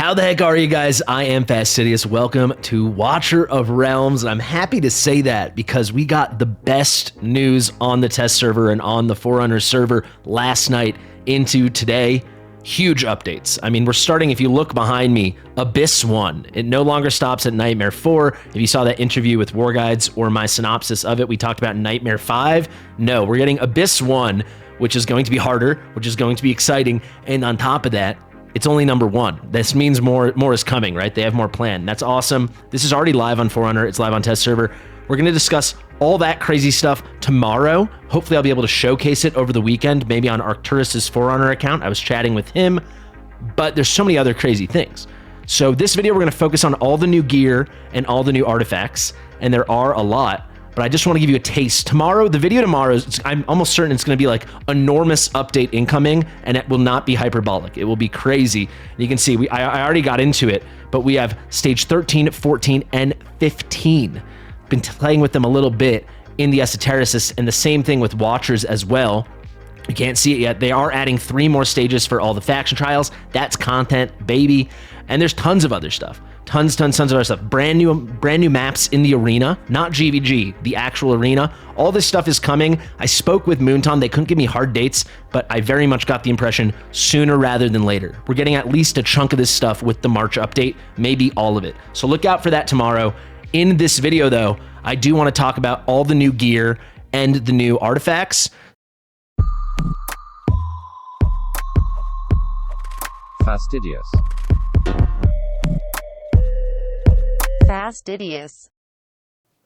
How the heck are you guys? I am Fastidious. Welcome to Watcher of Realms. And I'm happy to say that because we got the best news on the test server and on the Forerunner server last night into today. Huge updates. I mean, we're starting, if you look behind me, Abyss 1. It no longer stops at Nightmare 4. If you saw that interview with War Guides or my synopsis of it, we talked about Nightmare 5. No, we're getting Abyss 1, which is going to be harder, which is going to be exciting. And on top of that, it's only number 1. This means more is coming, right? They have more planned. That's awesome. This is already live on Forerunner. It's live on test server. We're going to discuss all that crazy stuff tomorrow. Hopefully I'll be able to showcase it over the weekend, maybe on Arcturus's Forerunner account. I was chatting with him, but there's so many other crazy things. So this video, we're going to focus on all the new gear and all the new artifacts, and there are a lot. But I just want to give you a taste. Tomorrow, the video tomorrow, I'm almost certain it's going to be like enormous update incoming, and it will not be hyperbolic. It will be crazy. And you can see, I already got into it, but we have stage 13, 14, and 15. Been playing with them a little bit in the Esotericists, and the same thing with Watchers as well. You can't see it yet. They are adding 3 more stages for all the faction trials. That's content, baby. And there's tons of other stuff. Tons of other stuff. Brand new maps in the arena, not GVG, the actual arena. All this stuff is coming. I spoke with Moonton. They couldn't give me hard dates, but I very much got the impression sooner rather than later. We're getting at least a chunk of this stuff with the March update, maybe all of it. So look out for that tomorrow. In this video, though, I do want to talk about all the new gear and the new artifacts. Fastidious. Fastidious.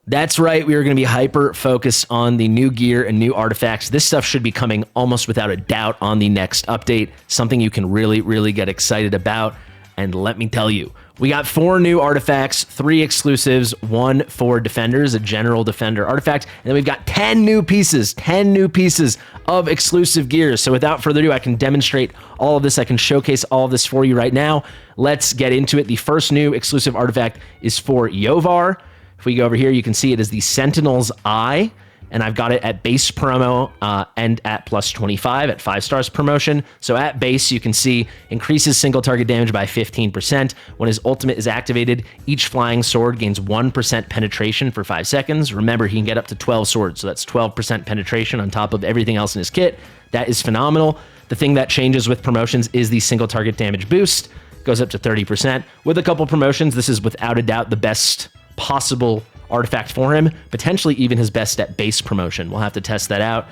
That's right. We are going to be hyper focused on the new gear and new artifacts. This stuff should be coming almost without a doubt on the next update. Something you can really get excited about. And let me tell you, we got 4 new artifacts, 3 exclusives, 1 for defenders, a general defender artifact, and then we've got 10 new pieces of exclusive gear. So without further ado, I can demonstrate all of this. I can showcase all of this for you right now. Let's get into it. The first new exclusive artifact is for Yovar. If we go over here, you can see it is the Sentinel's Eye. And I've got it at base promo and at plus 25 at 5 stars promotion. So at base, you can see increases single target damage by 15%. When his ultimate is activated, each flying sword gains 1% penetration for 5 seconds. Remember, he can get up to 12 swords, so that's 12% penetration on top of everything else in his kit. That is phenomenal. The thing that changes with promotions is the single target damage boost. Goes up to 30%. With a couple promotions, this is without a doubt the best possible artifact for him, potentially even his best at base promotion. We'll have to test that out.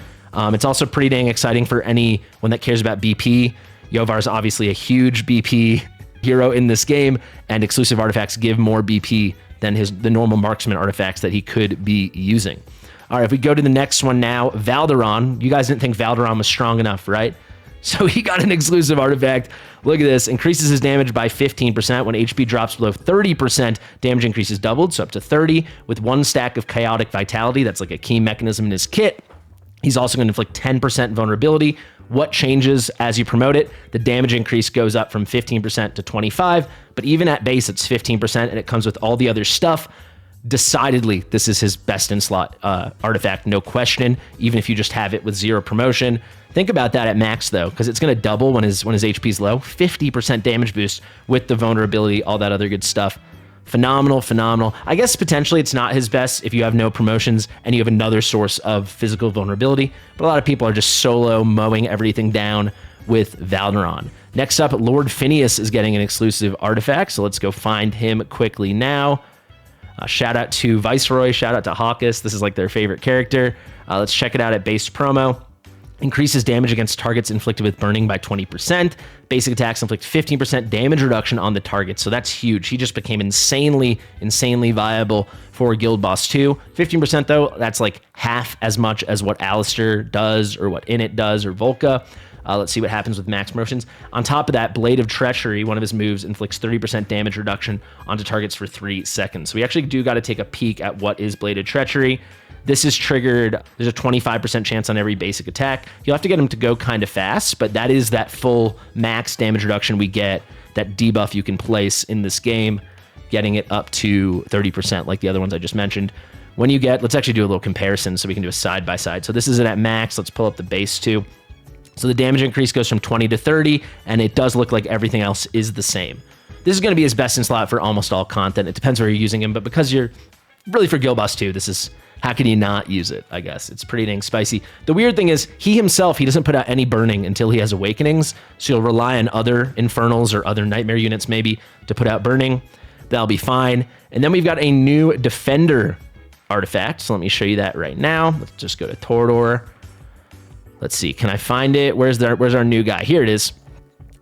It's also pretty dang exciting for anyone that cares about BP. Yovar is obviously a huge BP hero in this game, and exclusive artifacts give more BP than the normal marksman artifacts that he could be using. All right, if we go to the next one now, Valeron. You guys didn't think Valeron was strong enough, right? So he got an exclusive artifact. Look at this. Increases his damage by 15%. When HP drops below 30%, damage increases doubled, so up to 30, with 1 stack of Chaotic Vitality. That's like a key mechanism in his kit. He's also going to inflict 10% vulnerability. What changes as you promote it? The damage increase goes up from 15% to 25%, but even at base, it's 15%, and it comes with all the other stuff. Decidedly, this is his best in slot artifact, no question, even if you just have it with 0 promotion. Think about that at max, though, because it's going to double when his HP is low. 50% damage boost with the vulnerability, all that other good stuff. Phenomenal. I guess potentially it's not his best if you have no promotions and you have another source of physical vulnerability, but a lot of people are just solo mowing everything down with Valeron. Next up, Lord Phineas is getting an exclusive artifact, so let's go find him quickly now. Shout out to Viceroy, shout out to Hawkus. This is like their favorite character. Let's check it out at base promo. Increases damage against targets inflicted with burning by 20%. Basic attacks inflict 15% damage reduction on the target, so that's huge. He just became insanely viable for Guild Boss 2. 15% though, that's like half as much as what Alistair does or what Init does or Volca. Let's see what happens with max promotions. On top of that, Blade of Treachery, one of his moves, inflicts 30% damage reduction onto targets for 3 seconds. So we actually do got to take a peek at what is Blade of Treachery. This is triggered, there's a 25% chance on every basic attack. You'll have to get him to go kind of fast, but that is that full max damage reduction we get, that debuff you can place in this game, getting it up to 30% like the other ones I just mentioned. When you get, let's actually do a little comparison so we can do a side by side. So this is it at max. Let's pull up the base too. So the damage increase goes from 20 to 30, and it does look like everything else is the same. This is going to be his best in slot for almost all content. It depends where you're using him, but because you're really for Guild Boss 2, this is, how can you not use it, I guess. It's pretty dang spicy. The weird thing is, he himself, he doesn't put out any burning until he has Awakenings, so you'll rely on other Infernals or other Nightmare units maybe to put out burning. That'll be fine. And then we've got a new Defender artifact, so let me show you that right now. Let's just go to Torador. Let's see, can I find it? Where's our new guy? Here it is.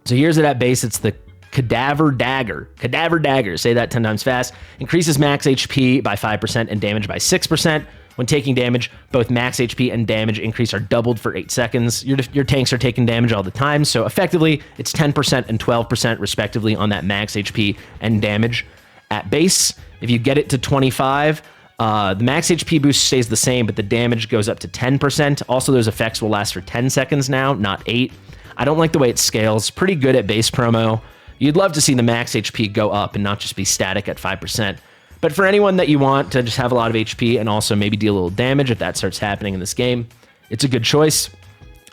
So here's it at base. It's the Cadaver Dagger. Cadaver Dagger, say that 10 times fast. Increases max HP by 5% and damage by 6%. When taking damage, both max HP and damage increase are doubled for 8 seconds. Your tanks are taking damage all the time, so effectively, it's 10% and 12% respectively on that max HP and damage at base. If you get it to 25, the max HP boost stays the same, but the damage goes up to 10%. Also, those effects will last for 10 seconds now, not 8. I don't like the way it scales. Pretty good at base promo. You'd love to see the max HP go up and not just be static at 5%. But for anyone that you want to just have a lot of HP and also maybe deal a little damage if that starts happening in this game, it's a good choice.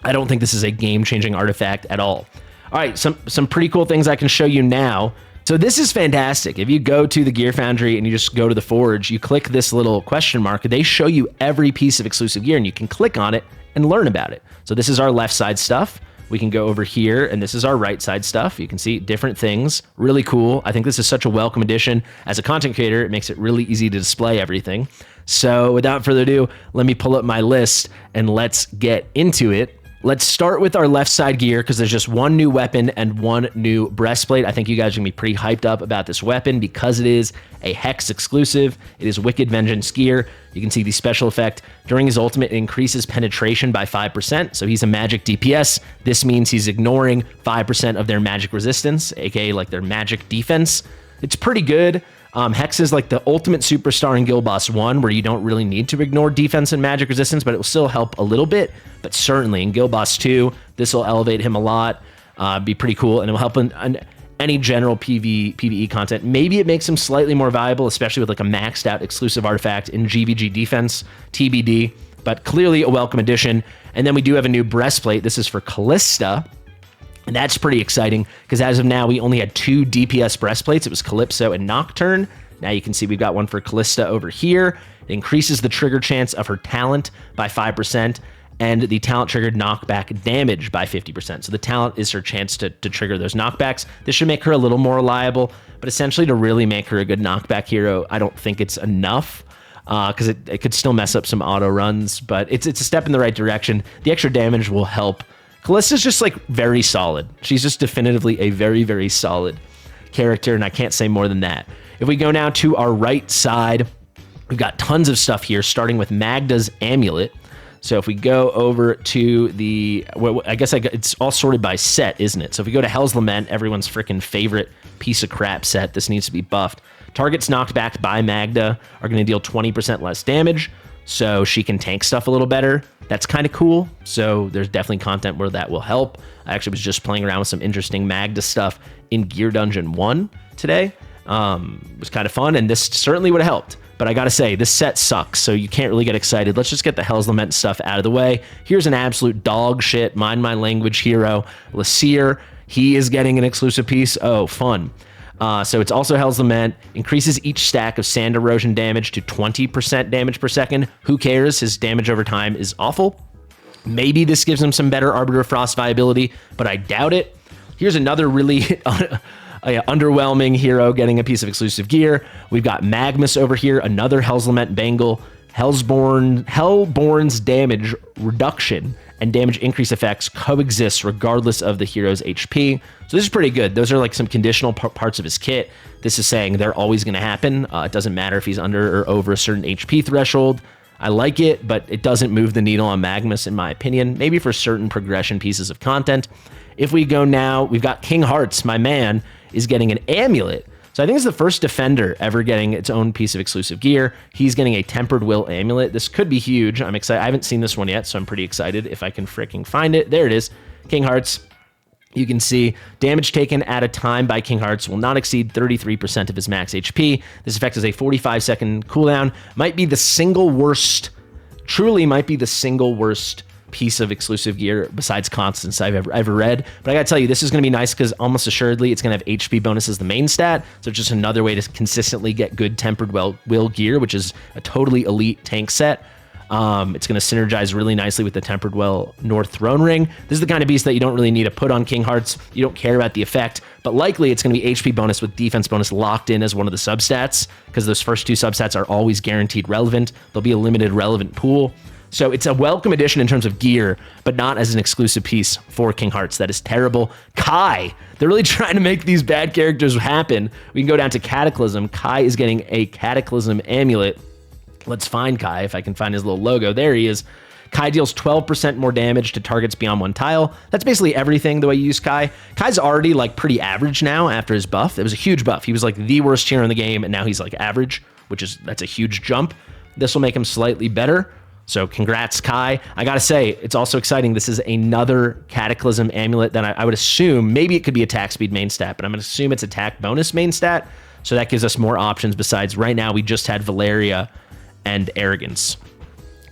I don't think this is a game-changing artifact at all. All right, some pretty cool things I can show you now. So this is fantastic. If you go to the Gear Foundry and you just go to the Forge, you click this little question mark, they show you every piece of exclusive gear and you can click on it and learn about it. So this is our left side stuff. We can go over here, and this is our right side stuff. You can see different things. Really cool. I think this is such a welcome addition. As a content creator, it makes it really easy to display everything. So without further ado, let me pull up my list, and let's get into it. Let's start with our left side gear, because there's just one new weapon and one new breastplate. I think you guys are going to be pretty hyped up about this weapon because it is a Hex exclusive. It is Wicked Vengeance gear. You can see the special effect. During his ultimate, it increases penetration by 5%. So he's a magic DPS. This means he's ignoring 5% of their magic resistance, aka like their magic defense. It's pretty good. Hex is like the ultimate superstar in Guild Boss 1, where you don't really need to ignore defense and magic resistance, but it will still help a little bit. But certainly in Guild Boss 2, this will elevate him a lot, be pretty cool, and it will help in any general PvE content. Maybe it makes him slightly more valuable, especially with like a maxed out exclusive artifact in GVG defense, TBD, but clearly a welcome addition. And then we do have a new breastplate. This is for Callista. And that's pretty exciting because as of now, we only had 2 DPS breastplates. It was Calypso and Nocturne. Now you can see we've got one for Callista over here. It increases the trigger chance of her talent by 5% and the talent triggered knockback damage by 50%. So the talent is her chance to trigger those knockbacks. This should make her a little more reliable, but essentially to really make her a good knockback hero, I don't think it's enough. Because it could still mess up some auto runs, but it's a step in the right direction. The extra damage will help. Callista's just like very solid. She's just definitively a very, very solid character, and I can't say more than that. If we go now to our right side, we've got tons of stuff here, starting with Magda's Amulet. So if we go over to the, well, I guess it's all sorted by set, isn't it? So if we go to Hell's Lament, everyone's freaking favorite piece of crap set, this needs to be buffed. Targets knocked back by Magda are going to deal 20% less damage, so she can tank stuff a little better. That's kind of cool. So there's definitely content where that will help. I actually was just playing around with some interesting Magda stuff in Gear Dungeon 1 today. It was kind of fun, and this certainly would have helped. But I gotta say, this set sucks, so you can't really get excited. Let's just get the Hell's Lament stuff out of the way. Here's an absolute dog shit, mind my language hero, Lasir. He is getting an exclusive piece. Oh, fun. So it's also Hell's Lament, increases each stack of sand erosion damage to 20% damage per second. Who cares? His damage over time is awful. Maybe this gives him some better Arbiter of Frost viability, but I doubt it. Here's another really underwhelming hero getting a piece of exclusive gear. We've got Magmus over here, another Hell's Lament Bangle. Hellborn's damage reduction and damage increase effects coexist regardless of the hero's HP. So this is pretty good. Those are like some conditional parts of his kit. This is saying they're always going to happen. It doesn't matter if he's under or over a certain HP threshold. I like it, but it doesn't move the needle on Magmus in my opinion, maybe for certain progression pieces of content. If we go now, we've got King Harz, my man, is getting an amulet. So I think it's the first defender ever getting its own piece of exclusive gear. He's getting a Tempered Will amulet. This could be huge. I'm excited. I haven't seen this one yet, so I'm pretty excited if I can freaking find it. There it is. King Harz. You can see damage taken at a time by King Harz will not exceed 33% of his max HP. This effect is a 45-second cooldown. Might be the single worst, truly might be the single worst piece of exclusive gear besides Constance I've ever read. But I gotta tell you, this is gonna be nice because almost assuredly it's gonna have HP bonus as the main stat. So it's just another way to consistently get good tempered will gear, which is a totally elite tank set. It's going to synergize really nicely with the Tempered Well North Throne Ring. This is the kind of beast that you don't really need to put on King Hearts. You don't care about the effect, but likely it's going to be HP bonus with defense bonus locked in as one of the substats, because those first two substats are always guaranteed relevant. There'll be a limited relevant pool. So it's a welcome addition in terms of gear, but not as an exclusive piece for King Hearts. That is terrible. Kai, they're really trying to make these bad characters happen. We can go down to Cataclysm. Kai is getting a Cataclysm amulet. Let's find Kai, if I can find his little logo. There he is. Kai deals 12% more damage to targets beyond one tile. That's basically everything the way you use Kai. Kai's already like pretty average now after his buff. It was a huge buff. He was like the worst hero in the game, and now he's like average, that's a huge jump. This will make him slightly better. So congrats, Kai. I gotta say, it's also exciting. This is another Cataclysm amulet that I would assume, maybe it could be attack speed main stat, but I'm gonna assume it's attack bonus main stat. So that gives us more options besides right now we just had Valeria and Arrogance.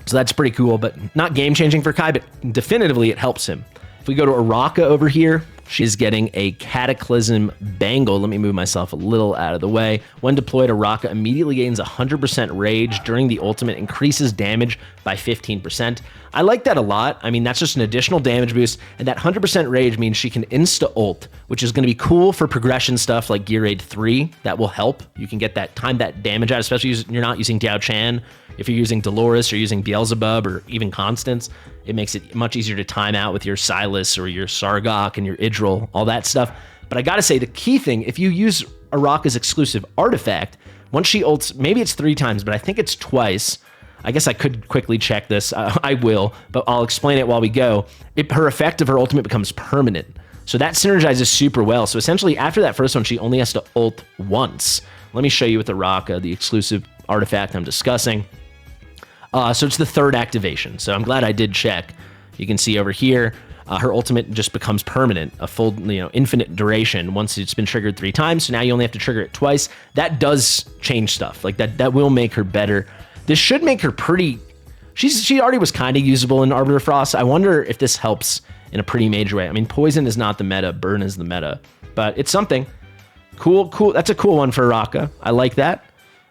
So that's pretty cool, but not game-changing for Kai, but definitively it helps him. If we go to Araka over here, she's getting a Cataclysm Bangle. Let me move myself a little out of the way. When deployed, Araka immediately gains 100% rage during the ultimate, increases damage by 15%. I like that a lot. I mean, that's just an additional damage boost, and that 100% rage means she can insta-ult, which is going to be cool for progression stuff like Gear Raid 3. That will help. You can get that time that damage out, especially if you're not using Diao Chan. If you're using Dolores or using Beelzebub or even Constance, it makes it much easier to time out with your Silas or your Sargok and your Idril, all that stuff. But I gotta say, the key thing, if you use Araka's exclusive artifact, once she ults, maybe it's 3 times, but I think it's twice. I guess I could quickly check this. I will, but I'll explain it while we go. Her effect of her ultimate becomes permanent. So that synergizes super well. So essentially, after that first one, she only has to ult once. Let me show you with Araka, the exclusive artifact I'm discussing. So it's the 3rd activation. So I'm glad I did check. You can see over here, her ultimate just becomes permanent, a full, infinite duration once it's been triggered 3 times. So now you only have to trigger it twice. That does change stuff. Like that will make her better. This should make her pretty. She already was kind of usable in Arbiter Frost. I wonder if this helps in a pretty major way. I mean, poison is not the meta, burn is the meta, but it's something. Cool. That's a cool one for Araka. I like that.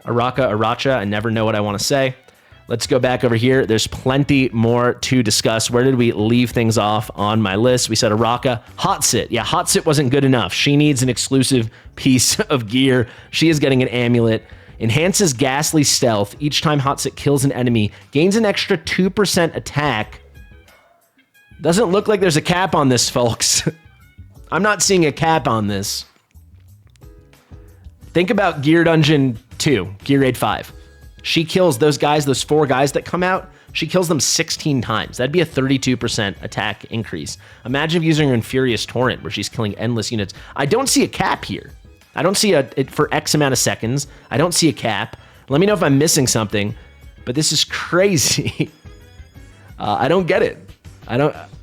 Aracha. I never know what I want to say. Let's go back over here. There's plenty more to discuss. Where did we leave things off on my list? We said Araka. Hot Sit. Yeah, Hot Sit wasn't good enough. She needs an exclusive piece of gear. She is getting an amulet. Enhances Ghastly Stealth. Each time Hot Sit kills an enemy, gains an extra 2% attack. Doesn't look like there's a cap on this, folks. I'm not seeing a cap on this. Think about Gear Dungeon 2, Gear Raid 5. She kills those guys, those 4 guys that come out, she kills them 16 times. That'd be a 32% attack increase. Imagine using her in Furious Torrent, where she's killing endless units. I don't see a cap here. I don't see it for X amount of seconds. I don't see a cap. Let me know if I'm missing something, but this is crazy. I don't get it.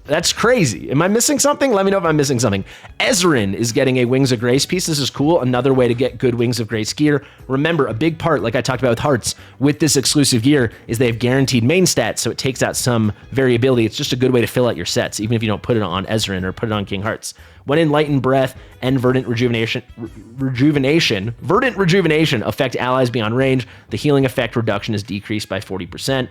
That's crazy. Am I missing something? Let me know if I'm missing something. Ezrin is getting a Wings of Grace piece. This is cool. Another way to get good Wings of Grace gear. Remember, a big part, like I talked about with Hearts, with this exclusive gear is they have guaranteed main stats, so it takes out some variability. It's just a good way to fill out your sets, even if you don't put it on Ezrin or put it on King Hearts. When Enlightened Breath and Verdant Rejuvenation affect allies beyond range, the healing effect reduction is decreased by 40%.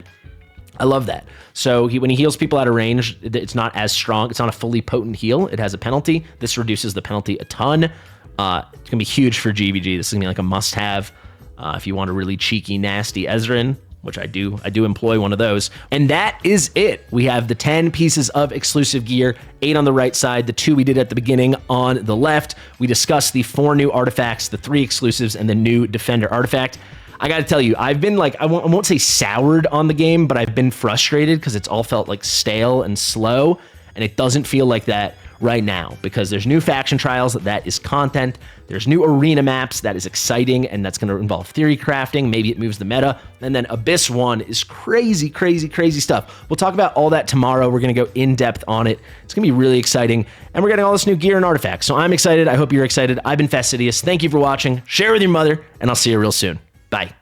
I love that. So when he heals people out of range, it's not as strong. It's not a fully potent heal. It has a penalty. This reduces the penalty a ton. It's going to be huge for GVG. This is going to be like a must-have if you want a really cheeky, nasty Ezrin, which I do employ one of those. And that is it. We have the 10 pieces of exclusive gear, 8 on the right side, the 2 we did at the beginning on the left. We discussed the 4 new artifacts, the 3 exclusives, and the new Defender artifact. I got to tell you, I've been like, I won't say soured on the game, but I've been frustrated because it's all felt like stale and slow, and it doesn't feel like that right now because there's new faction trials, that is content. There's new arena maps, that is exciting, and that's going to involve theory crafting. Maybe it moves the meta. And then Abyss 1 is crazy, crazy, crazy stuff. We'll talk about all that tomorrow. We're going to go in depth on it. It's going to be really exciting, and we're getting all this new gear and artifacts. So I'm excited. I hope you're excited. I've been Fastidious. Thank you for watching. Share with your mother, and I'll see you real soon. Bye.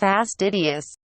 Fastidious.